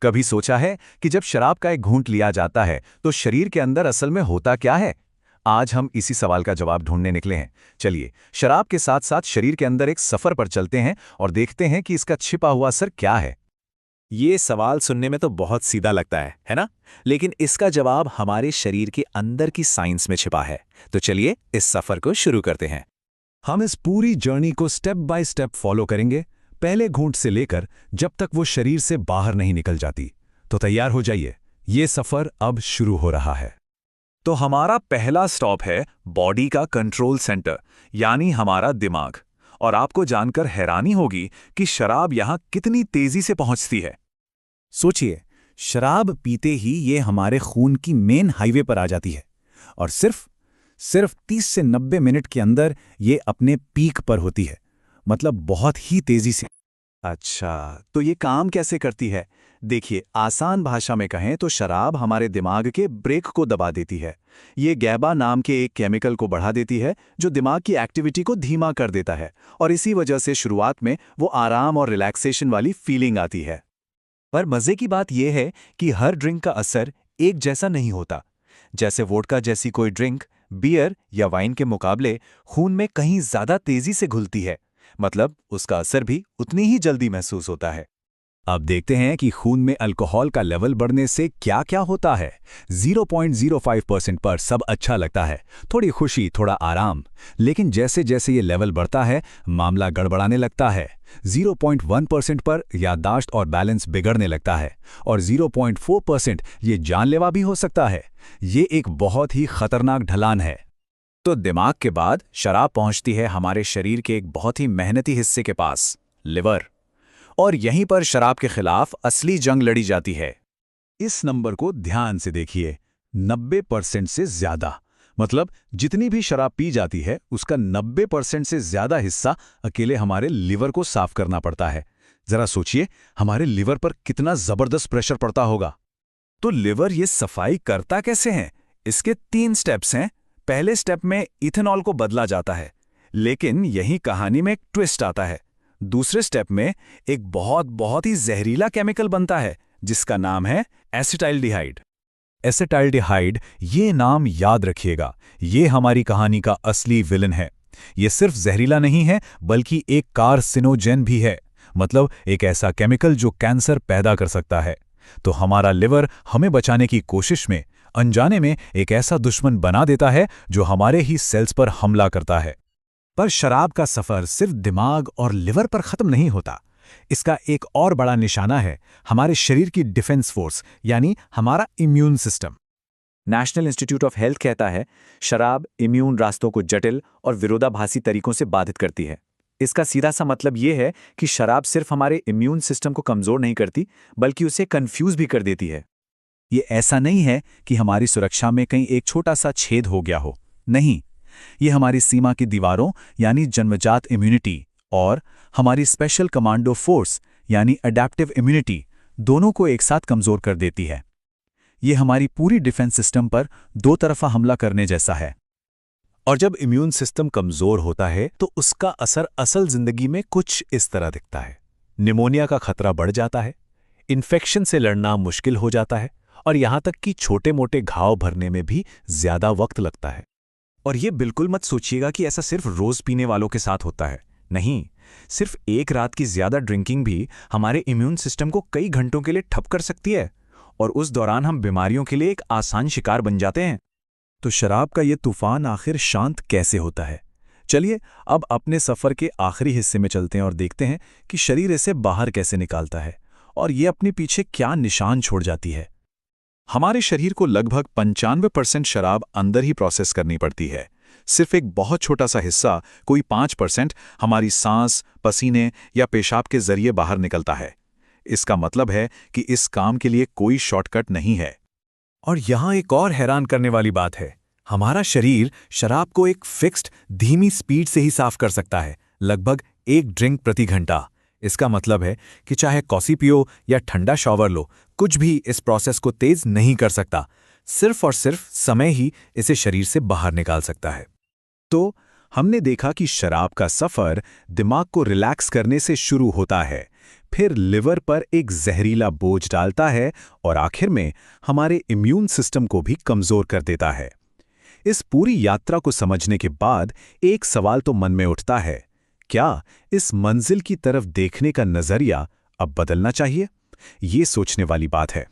कभी सोचा है कि जब शराब का एक घूंट लिया जाता है तो शरीर के अंदर असल में होता क्या है? आज हम इसी सवाल का जवाब ढूंढने निकले हैं। चलिए, शराब के साथ साथ शरीर के अंदर एक सफर पर चलते हैं और देखते हैं कि इसका छिपा हुआ असर क्या है। ये सवाल सुनने में तो बहुत सीधा लगता है ना? लेकिन इसका जवाब हमारे शरीर के अंदर की साइंस में छिपा है। तो चलिए इस सफर को शुरू करते हैं। हम इस पूरी जर्नी को स्टेप बाय स्टेप फॉलो करेंगे, पहले घूंट से लेकर जब तक वो शरीर से बाहर नहीं निकल जाती। तो तैयार हो जाइए, ये सफर अब शुरू हो रहा है। तो हमारा पहला स्टॉप है बॉडी का कंट्रोल सेंटर, यानी हमारा दिमाग। और आपको जानकर हैरानी होगी कि शराब यहां कितनी तेजी से पहुंचती है। सोचिए, शराब पीते ही ये हमारे खून की मेन हाईवे पर आ जाती है और सिर्फ 30 से 90 मिनट के अंदर ये अपने पीक पर होती है, मतलब बहुत ही तेजी से। अच्छा, तो ये काम कैसे करती है? देखिए, आसान भाषा में कहें तो शराब हमारे दिमाग के ब्रेक को दबा देती है। ये गैबा नाम के एक केमिकल को बढ़ा देती है जो दिमाग की एक्टिविटी को धीमा कर देता है, और इसी वजह से शुरुआत में वो आराम और रिलैक्सेशन वाली फीलिंग आती है। पर मजे की बात यह है कि हर ड्रिंक का असर एक जैसा नहीं होता। जैसे वोडका जैसी कोई ड्रिंक बियर या वाइन के मुकाबले खून में कहीं ज्यादा तेजी से घुलती है, मतलब उसका असर भी उतनी ही जल्दी महसूस होता है। अब देखते हैं कि खून में अल्कोहल का लेवल बढ़ने से क्या क्या होता है। 0.05% पर सब अच्छा लगता है, थोड़ी खुशी, थोड़ा आराम। लेकिन जैसे जैसे ये लेवल बढ़ता है, मामला गड़बड़ाने लगता है। 0.1% पर याददाश्त और बैलेंस बिगड़ने लगता है, और 0.4% ये जानलेवा भी हो सकता है। ये एक बहुत ही खतरनाक ढलान है। तो दिमाग के बाद शराब पहुंचती है हमारे शरीर के एक बहुत ही मेहनती हिस्से के पास, लिवर। और यहीं पर शराब के खिलाफ असली जंग लड़ी जाती है। इस नंबर को ध्यान से देखिए, 90% से ज्यादा। मतलब जितनी भी शराब पी जाती है उसका 90% से ज्यादा हिस्सा अकेले हमारे लिवर को साफ करना पड़ता है। जरा सोचिए, हमारे लिवर पर कितना जबरदस्त प्रेशर पड़ता होगा। तो लिवर ये सफाई करता कैसे है? इसके 3 स्टेप्स हैं। पहले स्टेप में इथेनॉल को बदला जाता है, लेकिन यही कहानी में एक ट्विस्ट आता है। दूसरे स्टेप में एक बहुत ही जहरीला केमिकल बनता है जिसका नाम है एसिटाइलडिहाइड। एसिटाइलडिहाइड, ये नाम याद रखिएगा, ये हमारी कहानी का असली विलन है। ये सिर्फ जहरीला नहीं है बल्कि एक कार्सिनोजेन भी है, मतलब एक ऐसा केमिकल जो कैंसर पैदा कर सकता है। तो हमारा लिवर हमें बचाने की कोशिश में अनजाने में एक ऐसा दुश्मन बना देता है जो हमारे ही सेल्स पर हमला करता है। पर शराब का सफर सिर्फ दिमाग और लिवर पर खत्म नहीं होता। इसका एक और बड़ा निशाना है हमारे शरीर की डिफेंस फोर्स, यानी हमारा immune system. National institute of health कहता है, शराब इम्यून रास्तों को जटिल और विरोधाभासी तरीकों से बाधित करती है। इसका सीधा सा मतलब यह है कि शराब सिर्फ हमारे इम्यून सिस्टम को कमजोर नहीं करती, बल्कि उसे कंफ्यूज भी कर देती है। ये ऐसा नहीं है कि हमारी सुरक्षा में कहीं एक छोटा सा छेद हो गया हो, नहीं। ये हमारी सीमा की दीवारों यानी जन्मजात इम्यूनिटी और हमारी स्पेशल कमांडो फोर्स यानी अडैप्टिव इम्यूनिटी दोनों को एक साथ कमजोर कर देती है। ये हमारी पूरी डिफेंस सिस्टम पर दो तरफा हमला करने जैसा है। और जब इम्यून सिस्टम कमजोर होता है तो उसका असर असल जिंदगी में कुछ इस तरह दिखता है। निमोनिया का खतरा बढ़ जाता है, इन्फेक्शन से लड़ना मुश्किल हो जाता है, और यहां तक कि छोटे मोटे घाव भरने में भी ज्यादा वक्त लगता है। और ये बिल्कुल मत सोचिएगा कि ऐसा सिर्फ रोज पीने वालों के साथ होता है। नहीं, सिर्फ एक रात की ज्यादा ड्रिंकिंग भी हमारे इम्यून सिस्टम को कई घंटों के लिए ठप कर सकती है, और उस दौरान हम बीमारियों के लिए एक आसान शिकार बन जाते हैं। तो शराब का ये तूफान आखिर शांत कैसे होता है? चलिए अब अपने सफर के आखिरी हिस्से में चलते हैं और देखते हैं कि शरीर इसे बाहर कैसे निकालता है और ये अपने पीछे क्या निशान छोड़ जाती है। हमारे शरीर को लगभग 95% शराब अंदर ही प्रोसेस करनी पड़ती है। सिर्फ एक बहुत छोटा सा हिस्सा, कोई 5%, हमारी सांस, पसीने या पेशाब के जरिए बाहर निकलता है। इसका मतलब है कि इस काम के लिए कोई शॉर्टकट नहीं है। और यहां एक और हैरान करने वाली बात है, हमारा शरीर शराब को एक फिक्स्ड धीमी स्पीड से ही साफ कर सकता है, लगभग 1 ड्रिंक प्रति घंटा। इसका मतलब है कि चाहे कॉफी पियो या ठंडा शॉवर लो, कुछ भी इस प्रोसेस को तेज नहीं कर सकता। सिर्फ और सिर्फ समय ही इसे शरीर से बाहर निकाल सकता है। तो हमने देखा कि शराब का सफर दिमाग को रिलैक्स करने से शुरू होता है, फिर लिवर पर एक जहरीला बोझ डालता है और आखिर में हमारे इम्यून सिस्टम को भी कमजोर कर देता है। इस पूरी यात्रा को समझने के बाद एक सवाल तो मन में उठता है, क्या इस मंजिल की तरफ देखने का नजरिया अब बदलना चाहिए? ये सोचने वाली बात है।